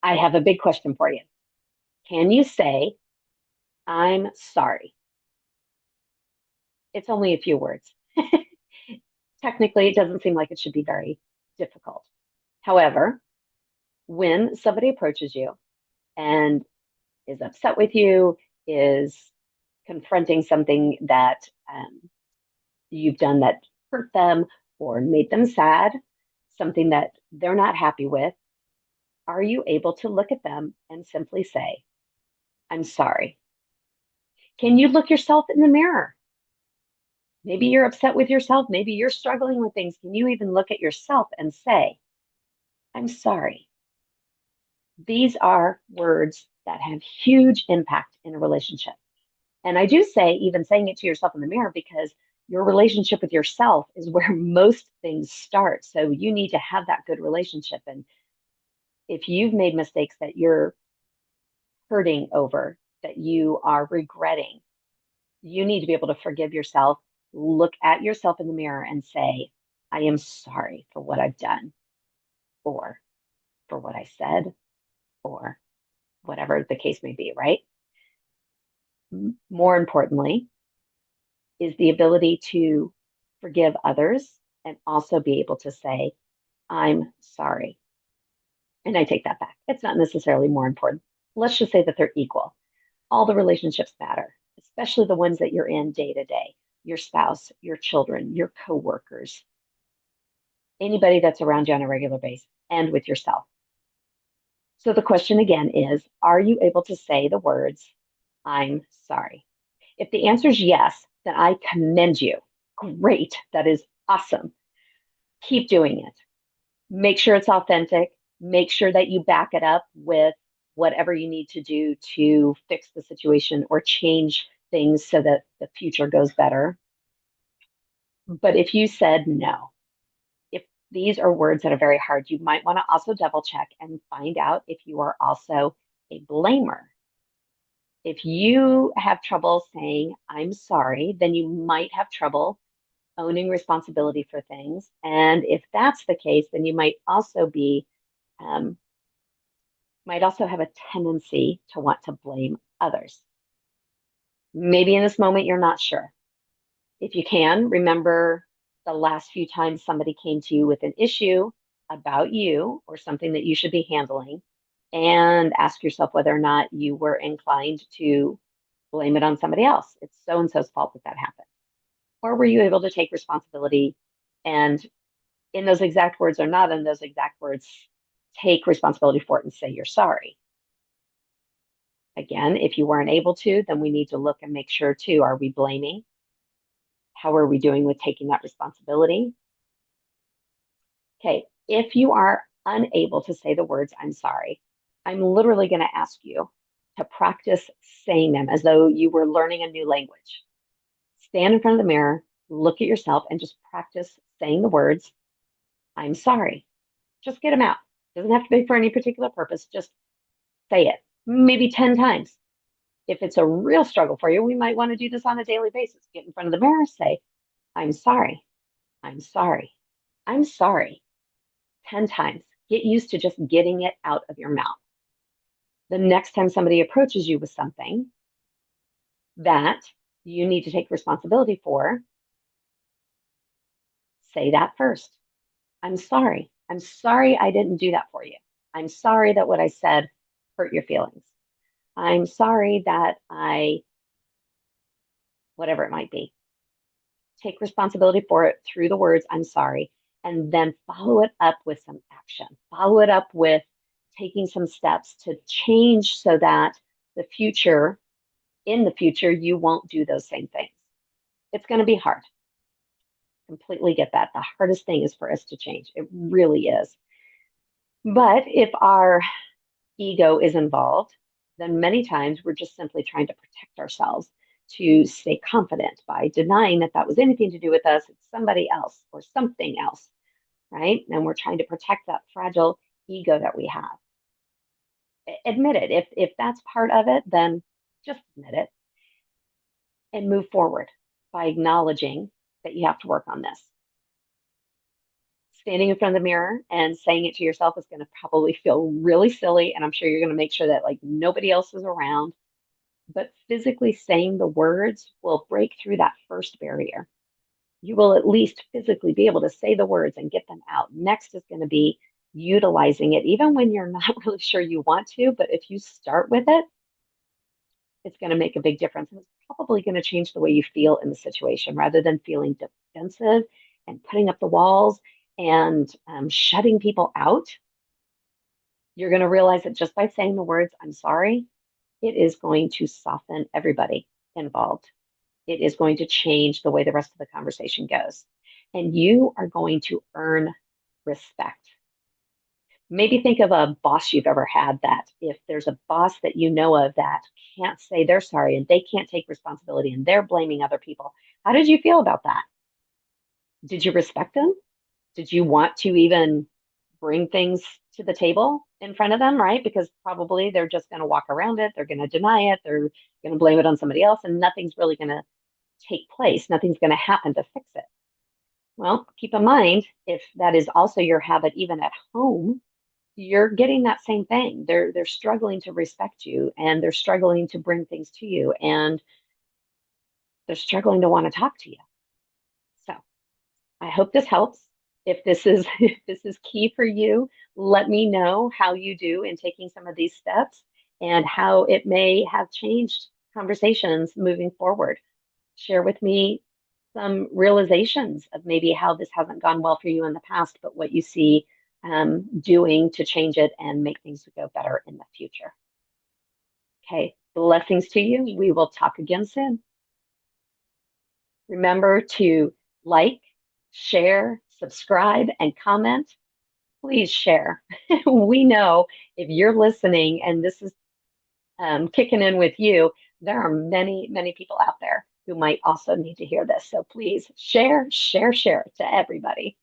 I have a big question for you. Can you say, I'm sorry? It's only a few words. Technically, it doesn't seem like it should be very difficult. However, when somebody approaches you and is upset with you, is confronting something that you've done that hurt them or made them sad, something that they're not happy with, are you able to look at them and simply say, I'm sorry? Can you look yourself in the mirror? Maybe you're upset with yourself. Maybe you're struggling with things. Can you even look at yourself and say, I'm sorry? These are words that have huge impact in a relationship. And I do say, even saying it to yourself in the mirror, because your relationship with yourself is where most things start. So you need to have that good relationship. And if you've made mistakes that you're hurting over, that you are regretting, you need to be able to forgive yourself, look at yourself in the mirror and say, I am sorry for what I've done, or for what I said, or whatever the case may be, right? More importantly, is the ability to forgive others and also be able to say, I'm sorry. And I take that back. It's not necessarily more important. Let's just say that they're equal. All the relationships matter, especially the ones that you're in day to day, your spouse, your children, your coworkers, anybody that's around you on a regular basis, and with yourself. So the question again is, are you able to say the words, I'm sorry? If the answer is yes, then I commend you. Great. That is awesome. Keep doing it. Make sure it's authentic. Make sure that you back it up with whatever you need to do to fix the situation or change things so that the future goes better. But if you said no, if these are words that are very hard, you might want to also double check and find out if you are also a blamer. If you have trouble saying, I'm sorry, then you might have trouble owning responsibility for things. And if that's the case, then you um, might also have a tendency to want to blame others. Maybe in this moment, you're not sure. If you can, remember the last few times somebody came to you with an issue about you or something that you should be handling, and ask yourself whether or not you were inclined to blame it on somebody else. It's so and so's fault that that happened. Or were you able to take responsibility and, in those exact words or not in those exact words, take responsibility for it and say you're sorry? Again, if you weren't able to, then we need to look and make sure too, are we blaming? How are we doing with taking that responsibility? Okay, if you are unable to say the words, I'm sorry, I'm literally going to ask you to practice saying them as though you were learning a new language. Stand in front of the mirror, look at yourself, and just practice saying the words, I'm sorry. Just get them out. Doesn't have to be for any particular purpose. Just say it, maybe 10 times. If it's a real struggle for you, we might want to do this on a daily basis. Get in front of the mirror, say, I'm sorry. I'm sorry. I'm sorry. 10 times. Get used to just getting it out of your mouth. The next time somebody approaches you with something that you need to take responsibility for, say that first. I'm sorry. I'm sorry I didn't do that for you. I'm sorry that what I said hurt your feelings. I'm sorry that whatever it might be. Take responsibility for it through the words, I'm sorry, and then follow it up with some action. Follow it up with taking some steps to change so that the future, in the future, you won't do those same things. It's going to be hard. Completely get that. The hardest thing is for us to change. It really is. But if our ego is involved, then many times we're just simply trying to protect ourselves to stay confident by denying that that was anything to do with us. It's somebody else or something else, right? And we're trying to protect that fragile ego that we have. Admit it. If that's part of it, then just admit it and move forward by acknowledging that you have to work on this. standing in front of the mirror and saying it to yourself is going to probably feel really silly. And I'm sure you're going to make sure that like nobody else is around. But physically saying the words will break through that first barrier. You will at least physically be able to say the words and get them out. Next is going to be utilizing it, even when you're not really sure you want to. But if you start with it, it's going to make a big difference. And it's probably going to change the way you feel in the situation rather than feeling defensive and putting up the walls and shutting people out. You're going to realize that just by saying the words, I'm sorry, it is going to soften everybody involved. It is going to change the way the rest of the conversation goes. And you are going to earn respect. Maybe think of a boss you've ever had that if there's a boss that you know of that can't say they're sorry and they can't take responsibility and they're blaming other people, how did you feel about that? Did you respect them? Did you want to even bring things to the table in front of them, right? Because probably they're just going to walk around it, they're going to deny it, they're going to blame it on somebody else, and nothing's really going to take place. Nothing's going to happen to fix it. Well, keep in mind, if that is also your habit, even at home, you're getting that same thing. They're struggling to respect you and they're struggling to bring things to you and they're struggling to want to talk to you. So I hope this helps. If this is if this is key for you, let me know how you do in taking some of these steps and how it may have changed conversations moving forward. Share with me some realizations of maybe how this hasn't gone well for you in the past, but what you see doing to change it and make things go better in the future. Okay, blessings to you. We will talk again soon. Remember to like, share, subscribe, and comment. Please share. We know if you're listening and this is kicking in with you, there are many, many people out there who might also need to hear this. So please share, share, share to everybody.